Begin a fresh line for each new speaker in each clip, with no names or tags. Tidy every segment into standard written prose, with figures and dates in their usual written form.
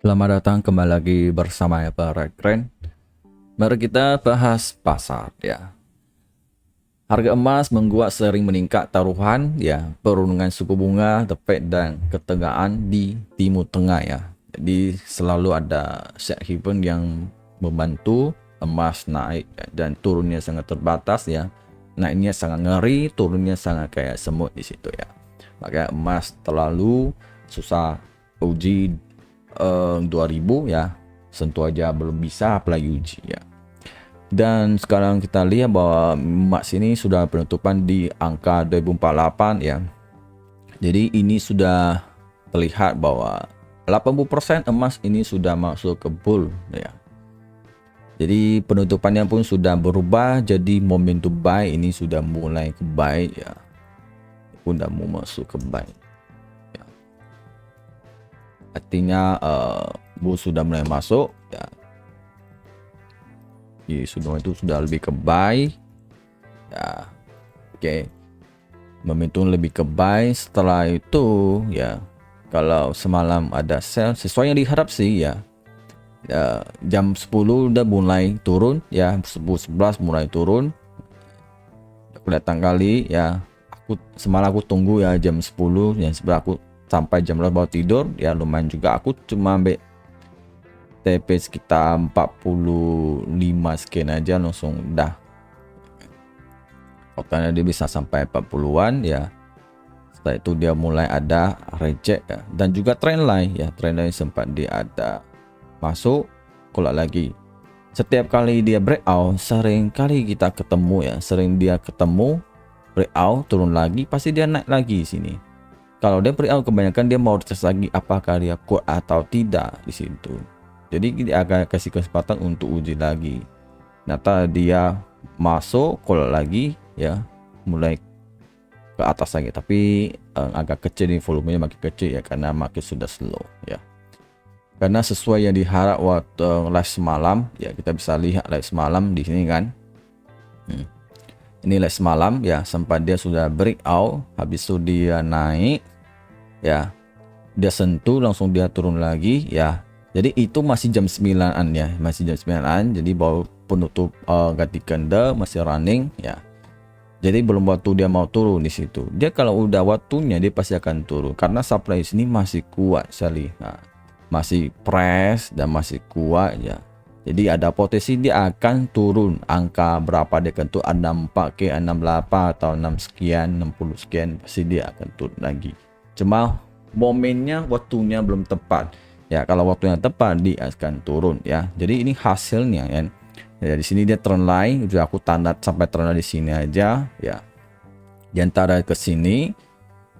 Selamat datang kembali lagi bersama para keren. Mari kita bahas pasar ya. Harga emas menguat sering meningkat taruhan ya, perundungan suku bunga, The Fed dan ketegangan di Timur Tengah ya. Jadi selalu ada safe haven yang membantu emas naik ya, dan turunnya sangat terbatas ya. Naiknya sangat ngeri, turunnya sangat kayak semut di situ ya. Maka emas terlalu susah uji 2000 ya, sentuh aja belum bisa apalagi uji ya. Dan sekarang kita lihat bahwa emas ini sudah penutupan di angka 2048 ya. Jadi ini sudah terlihat bahwa 80% emas ini sudah masuk ke bull ya. Jadi penutupannya pun sudah berubah, jadi momentum buy ini sudah mulai ke buy ya. Sudah mau masuk ke buy. Ya. Artinya bull sudah mulai masuk ya. Sudah itu sudah lebih ke buy ya. Oke, momentum lebih ke buy. Setelah itu ya, kalau semalam ada sell sesuai yang diharap sih ya, jam 10 udah mulai turun ya, 10-11 mulai turun kelihatan kali ya. Semalam aku tunggu ya jam 10 yang sebelah aku sampai jam 12 baru tidur ya, lumayan juga. Aku cuma ambil TP sekitar 45 sekian aja langsung dah. Totalnya dia bisa sampai 40-an ya. Setelah itu dia mulai ada reject ya. Dan juga trendline ya, trendline sempat dia ada masuk keluar lagi. Setiap kali dia breakout, sering kali kita ketemu ya, sering dia ketemu breakout turun lagi, pasti dia naik lagi sini. Kalau dia breakout kebanyakan dia mau tes lagi apakah dia kuat atau tidak di situ. Jadi dia akan kasih kesempatan untuk uji lagi. Ternyata dia masuk keluar lagi ya, mulai ke atas lagi, tapi agak kecil nih, volumenya makin kecil ya karena makin sudah slow ya. Karena sesuai yang diharap waktu live semalam ya, kita bisa lihat live semalam di sini kan. Ini live semalam ya, sempat dia sudah breakout, habis itu dia naik ya, dia sentuh langsung dia turun lagi ya. Jadi itu masih jam 9-an ya, masih jam 9-an, jadi baru penutup ganti candle masih running ya. Jadi belum waktu dia mau turun di situ. Dia kalau udah waktunya dia pasti akan turun karena supply sini masih kuat sekali. Nah, masih press dan masih kuat ya. Jadi ada potensi dia akan turun angka berapa dia akan turun, 64 ke 68 atau 6 sekian, 60 sekian, pasti dia akan turun lagi. Cuma momennya waktunya belum tepat. Ya, kalau waktunya tepat dia akan turun ya. Jadi ini hasilnya kan. Ya, di sini dia trend line, udah aku tanda sampai trend line di sini aja ya. Di antara ke sini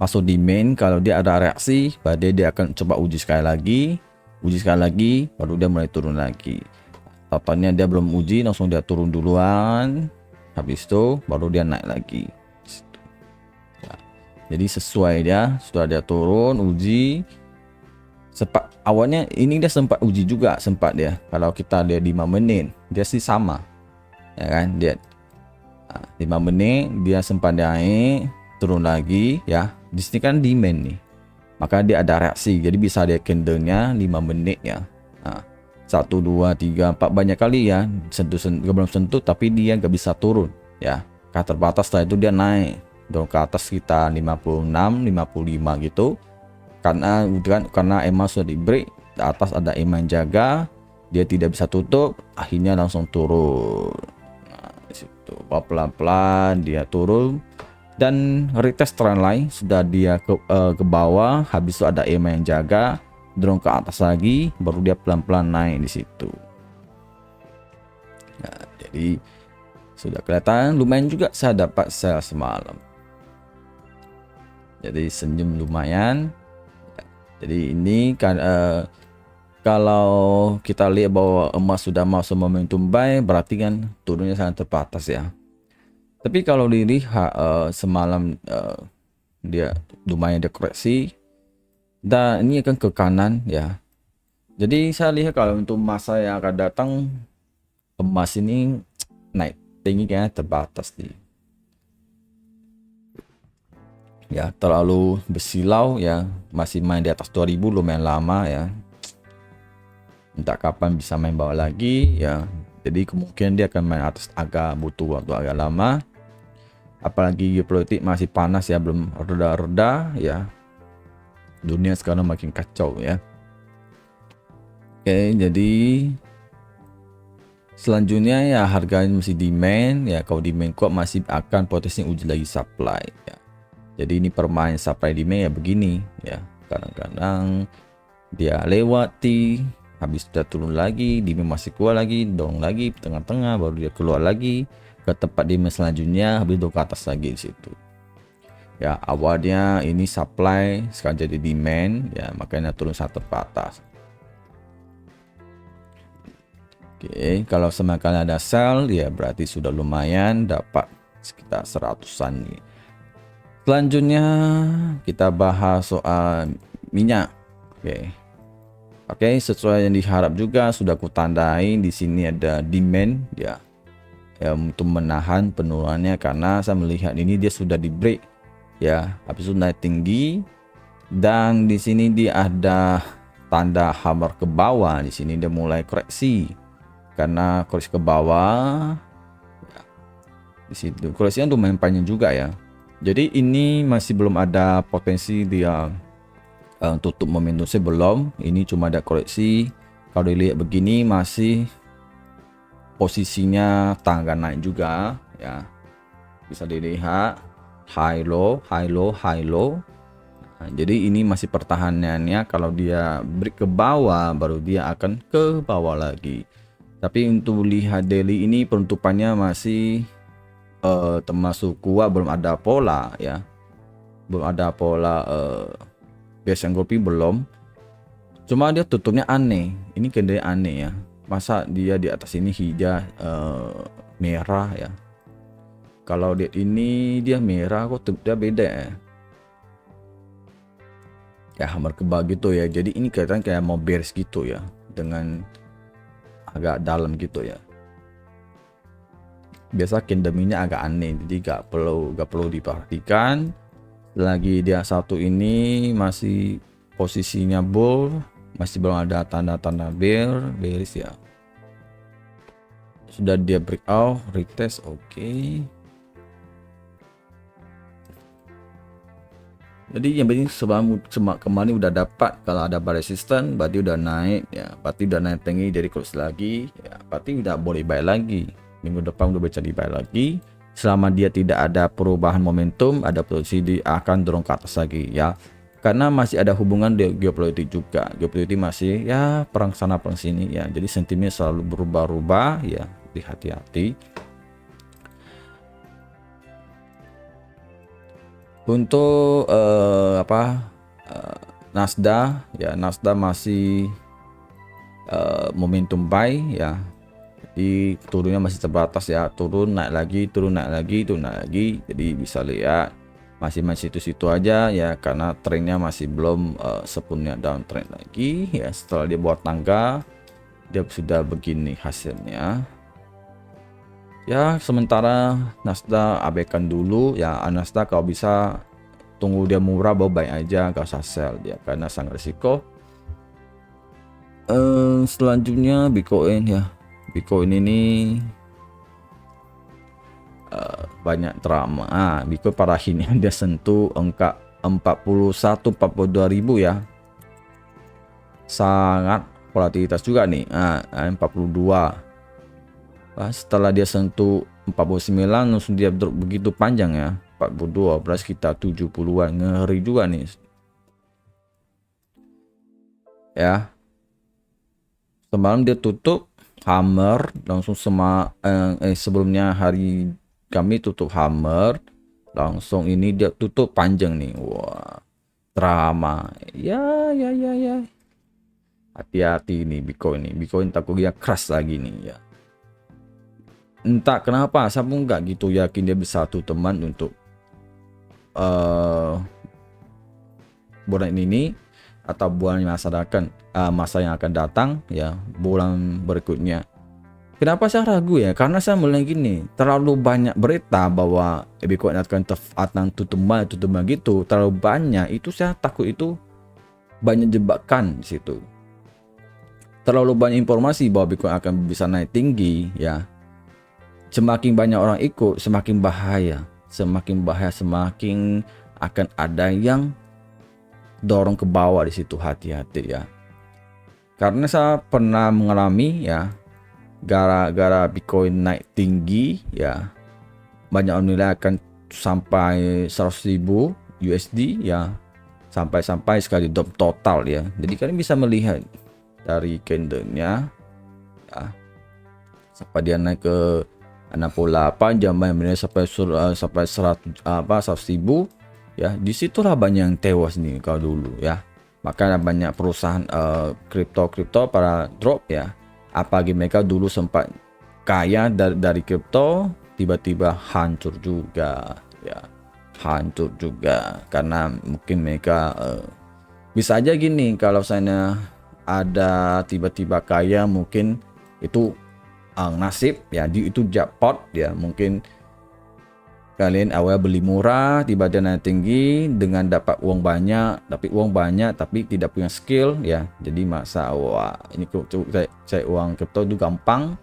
masuk di main, kalau dia ada reaksi, pada dia akan coba uji sekali lagi, baru dia mulai turun lagi. Totalnya dia belum uji, langsung dia turun duluan. Habis itu baru dia naik lagi. Ya. Jadi sesuai dia, sudah dia turun uji. Sempat awalnya ini dia sempat uji juga, sempat dia. Kalau kita lihat 5 menit, dia sih sama. Ya kan, dia 5 menit dia sempat naik, turun lagi ya. Di sini kan demand nih. Maka dia ada reaksi. Jadi bisa dia candlenya 5 menit ya. Nah, 1 2 3 4 banyak kali ya. Belum sentuh tapi dia nggak bisa turun ya. Ke terbatas, setelah itu dia naik. Dorong ke atas kita 56, 55 gitu. Karena emang sudah di break, di atas ada emang jaga, dia tidak bisa tutup, akhirnya langsung turun. Nah, di situ pelan-pelan dia turun dan retest trend line, sudah dia ke bawah, habis itu ada emang yang jaga, dorong ke atas lagi, baru dia pelan-pelan naik di situ. Nah, jadi sudah kelihatan lumayan juga saya dapat sell semalam. Jadi senyum lumayan. Jadi ini kan kalau kita lihat bahwa emas sudah masuk momentum buy, berarti kan turunnya sangat terbatas ya. Tapi kalau dilihat semalam dia lumayan dekoreksi dan ini akan ke kanan ya. Jadi saya lihat kalau untuk masa yang akan datang, emas ini naik tinggi kayaknya terbatas nih. Ya, terlalu bersilau ya, masih main di atas 2000 lumayan lama ya. entah kapan bisa main bawah lagi ya. Jadi kemungkinan dia akan main atas agak butuh waktu agak lama. Apalagi geopolitik masih panas ya, belum reda-reda ya. Dunia sekarang makin kacau ya. Oke, jadi selanjutnya ya harganya masih demand ya. Kalau demand kuat masih akan potensi uji lagi supply ya. Jadi ini permain supply demand ya begini ya. Kadang-kadang dia lewati, habis sudah turun lagi, demand masih kuat lagi, dorong lagi tengah-tengah, baru dia keluar lagi ke tempat demand selanjutnya, habis itu ke atas lagi di situ. Ya awalnya ini supply, sekarang jadi demand ya, makanya turun satu ke atas. Oke, kalau semakin ada sell ya berarti sudah lumayan dapat sekitar 100-an nih. Selanjutnya kita bahas soal minyak. Oke, sesuai yang diharap juga sudah kutandai di sini ada demand ya, untuk menahan penurunannya, karena saya melihat ini dia sudah di break ya, habis itu naik tinggi dan di sini dia ada tanda hammer ke bawah. Di sini dia mulai koreksi karena koreksi ke bawah ya. Di situ koreksinya lumayan panjang juga ya. Jadi ini masih belum ada potensi dia tutup momentumnya belum. Ini cuma ada koreksi. Kalau dilihat begini masih posisinya tangga naik juga ya, bisa dilihat high low high low high low. Nah, jadi ini masih pertahanannya. Kalau dia break ke bawah baru dia akan ke bawah lagi. Tapi untuk lihat daily ini penutupannya masih termasuk kuat, belum ada pola ya, belum ada pola bias engulfing belum. Cuma dia tutupnya aneh. Ini kendali aneh ya. Masa dia di atas ini hijau merah ya. Kalau lihat ini dia merah kok dia beda ya. Ya hammer ke bawah gitu ya. Jadi ini kelihatan kayak mau bearish gitu ya, dengan agak dalam gitu ya. Biasa candlenya agak aneh, jadi gak perlu diperhatikan. Lagi dia satu ini masih posisinya bull, masih belum ada tanda-tanda bearish ya. Sudah dia breakout, retest, oke. Jadi yang penting sebelum kemarin udah dapat, kalau ada bar resistance berarti udah naik ya, berarti udah naik tinggi dari close lagi ya, berarti udah boleh buy lagi. Minggu depan udah bisa di buy lagi. Selama dia tidak ada perubahan momentum, ada posisi dia akan dorong ke atas lagi ya. Karena masih ada hubungan dengan geopolitik juga. Geopolitik masih ya perang sana perang sini ya. Jadi sentimen selalu berubah-ubah ya, hati-hati. Untuk Nasdaq ya, Nasdaq masih momentum buy ya. Jadi turunnya masih terbatas ya, turun naik lagi, turun naik lagi, turun naik lagi. Jadi bisa lihat masih situ-situ aja ya, karena trennya masih belum sepenuhnya downtrend lagi ya. Setelah dia buat tangga, dia sudah begini hasilnya ya. Sementara Nasdaq abaikan dulu ya. Nasdaq kalau bisa tunggu dia murah bawa buy aja, gak usah sell dia karena sangat risiko. Selanjutnya Bitcoin ya. Bitcoin ini banyak drama. Bitcoin pada akhirnya dia sentuh angka 41-42 ribu ya. Sangat volatilitas juga nih. 42. Setelah dia sentuh 49 langsung dia drop begitu panjang ya. 42 beras kita 70-an, ngeri juga nih ya. Semalam dia tutup hammer langsung sebelumnya hari kami tutup hammer langsung, ini dia tutup panjang nih. Wah, drama ya. Hati-hati nih Bitcoin takut dia crash lagi nih ya. Entah kenapa saya pun nggak gitu yakin dia bisa satu teman untuk bulan ini atau bulan masa yang akan datang ya, bulan berikutnya. Kenapa saya ragu ya? Karena saya mulai gini, terlalu banyak berita bahwa Bitcoin akan tutup gitu, terlalu banyak itu, saya takut itu banyak jebakan di situ. terlalu banyak informasi bahwa Bitcoin akan bisa naik tinggi ya, semakin banyak orang ikut semakin bahaya, semakin akan ada yang dorong ke bawah di situ. Hati-hati ya, karena saya pernah mengalami ya, gara-gara Bitcoin naik tinggi ya, banyak orang nilai akan sampai 100.000 USD ya, sampai sekali drop total ya. Jadi kalian bisa melihat dari candlenya ya, sampai dia naik ke 68 jam mainnya sampai 100.000 ya. Disitulah banyak yang tewas nih kalau dulu ya. Makanya banyak perusahaan kripto para drop ya, apalagi mereka dulu sempat kaya dari kripto, tiba-tiba hancur juga ya, hancur juga karena mungkin mereka bisa aja gini, kalau saya ada tiba-tiba kaya mungkin itu nasib ya, itu jackpot ya. Mungkin kalian awal beli murah, tiba-tiba naik tinggi dengan dapat uang banyak, tapi tidak punya skill ya. Jadi masa wah ini saya uang kripto itu gampang,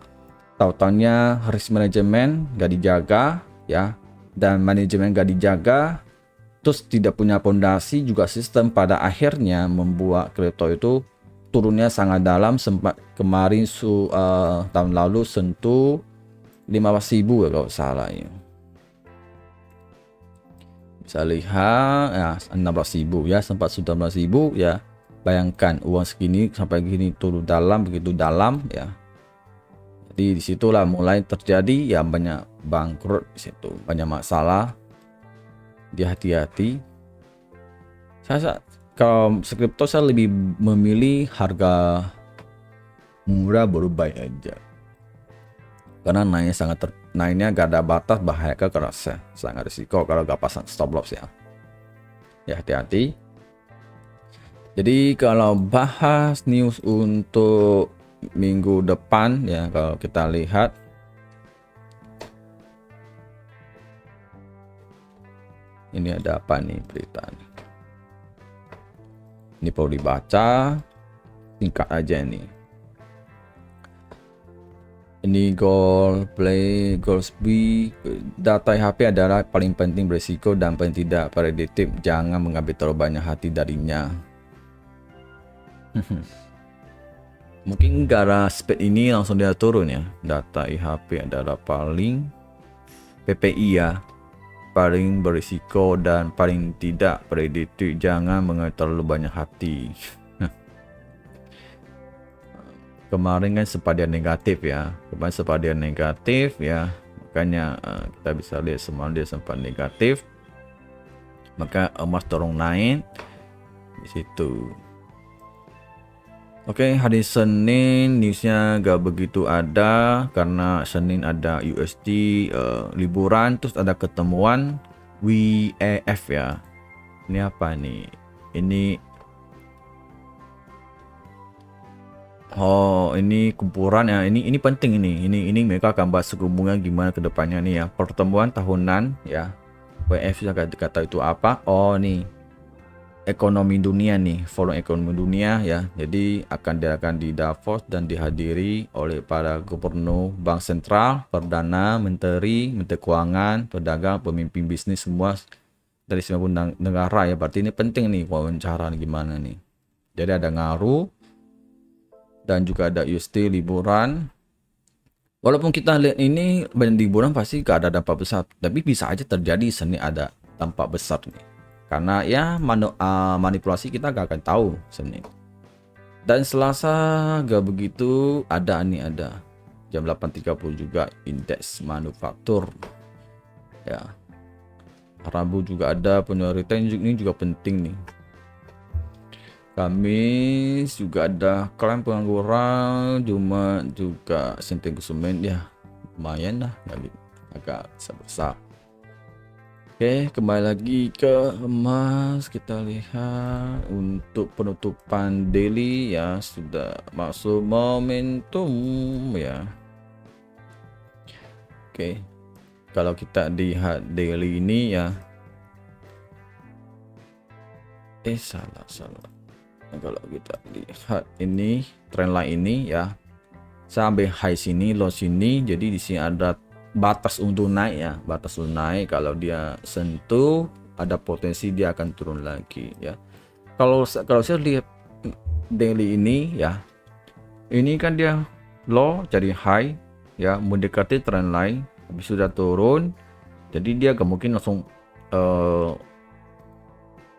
tautannya risk management gak dijaga ya, dan manajemen gak dijaga, terus tidak punya pondasi juga sistem, pada akhirnya membuat kripto itu turunnya sangat dalam. Sempat kemarin tahun lalu sentuh 15.000 ya kalau salah ya. Bisa lihat ya 16.000 ya, sempat 19.000 ya. Bayangkan uang segini sampai gini turun dalam, begitu dalam ya. Jadi disitulah mulai terjadi ya, banyak bangkrut di situ, banyak masalah. Dia hati-hati. Saya kalau kripto saya lebih memilih harga murah baru buy aja, karena naiknya gak ada batas, bahaya ke kerasa, sangat risiko kalau gak pasang stop loss ya. Ya hati-hati. Jadi kalau bahas news untuk minggu depan ya, kalau kita lihat ini ada apa nih berita nih. Ini perlu dibaca singkat aja nih. Ini gold play, gold B, data HP adalah paling penting, berisiko dan paling tidak prediktif. Jangan mengambil terlalu banyak hati darinya. Mungkin gara speed ini langsung dia turun ya. Data IHP adalah paling PPI ya, paling berisiko dan paling tidak prediktif. Jangan mengambil terlalu banyak hati. Kemarin kan sempat dia negatif ya, makanya kita bisa lihat semalam dia sempat negatif, maka emas dorong naik di situ. Oke, hari Senin newsnya gak begitu ada, karena Senin ada USD liburan, terus ada ketemuan WEF ya. Ini apa nih? Ini kumpulan ya, ini penting ini mereka akan bahas suku bunga gimana ke depannya nih ya. Pertemuan tahunan ya, WEF kata itu apa? Nih ekonomi dunia nih, forum ekonomi dunia ya. Jadi akan di Davos dan dihadiri oleh para gubernur bank sentral, perdana menteri, menteri keuangan, pedagang, pemimpin bisnis, semua dari 90 negara ya. Berarti ini penting nih wawancara gimana nih. Jadi ada ngaruh, dan juga ada USD liburan. Walaupun kita lihat ini banyak liburan pasti gak ada dampak besar, tapi bisa aja terjadi Senin ada dampak besar nih, karena ya manipulasi kita gak akan tahu Senin. Dan Selasa gak begitu ada jam 8.30 juga indeks manufaktur ya. Rabu juga ada penelitian, ini juga penting nih. Kamis juga ada klaim pengangguran, Jumat juga sentimen konsumen ya, lumayan lah, agak besar. Oke, kembali lagi ke emas, kita lihat untuk penutupan daily ya, sudah masuk momentum ya. Oke, kalau kita lihat daily ini ya, salah Kalau kita lihat ini trendline ini ya, sampai high sini, low sini, jadi di sini ada batas untuk naik ya, batas untuk naik. Kalau dia sentuh ada potensi dia akan turun lagi ya. Kalau saya lihat daily ini ya, ini kan dia low jadi high ya, mendekati trend line, habis sudah turun, jadi dia gak mungkin langsung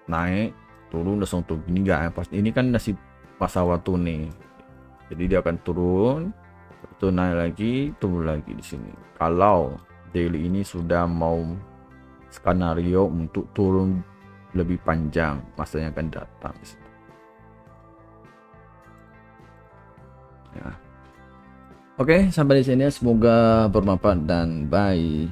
naik turun langsung turun ini enggak, pas ini kan masih masa waktu nih, jadi dia akan turun itu naik lagi turun lagi di sini. Kalau daily ini sudah mau skenario untuk turun lebih panjang, masanya akan datang ya. Oke, sampai di sini, semoga bermanfaat dan bye.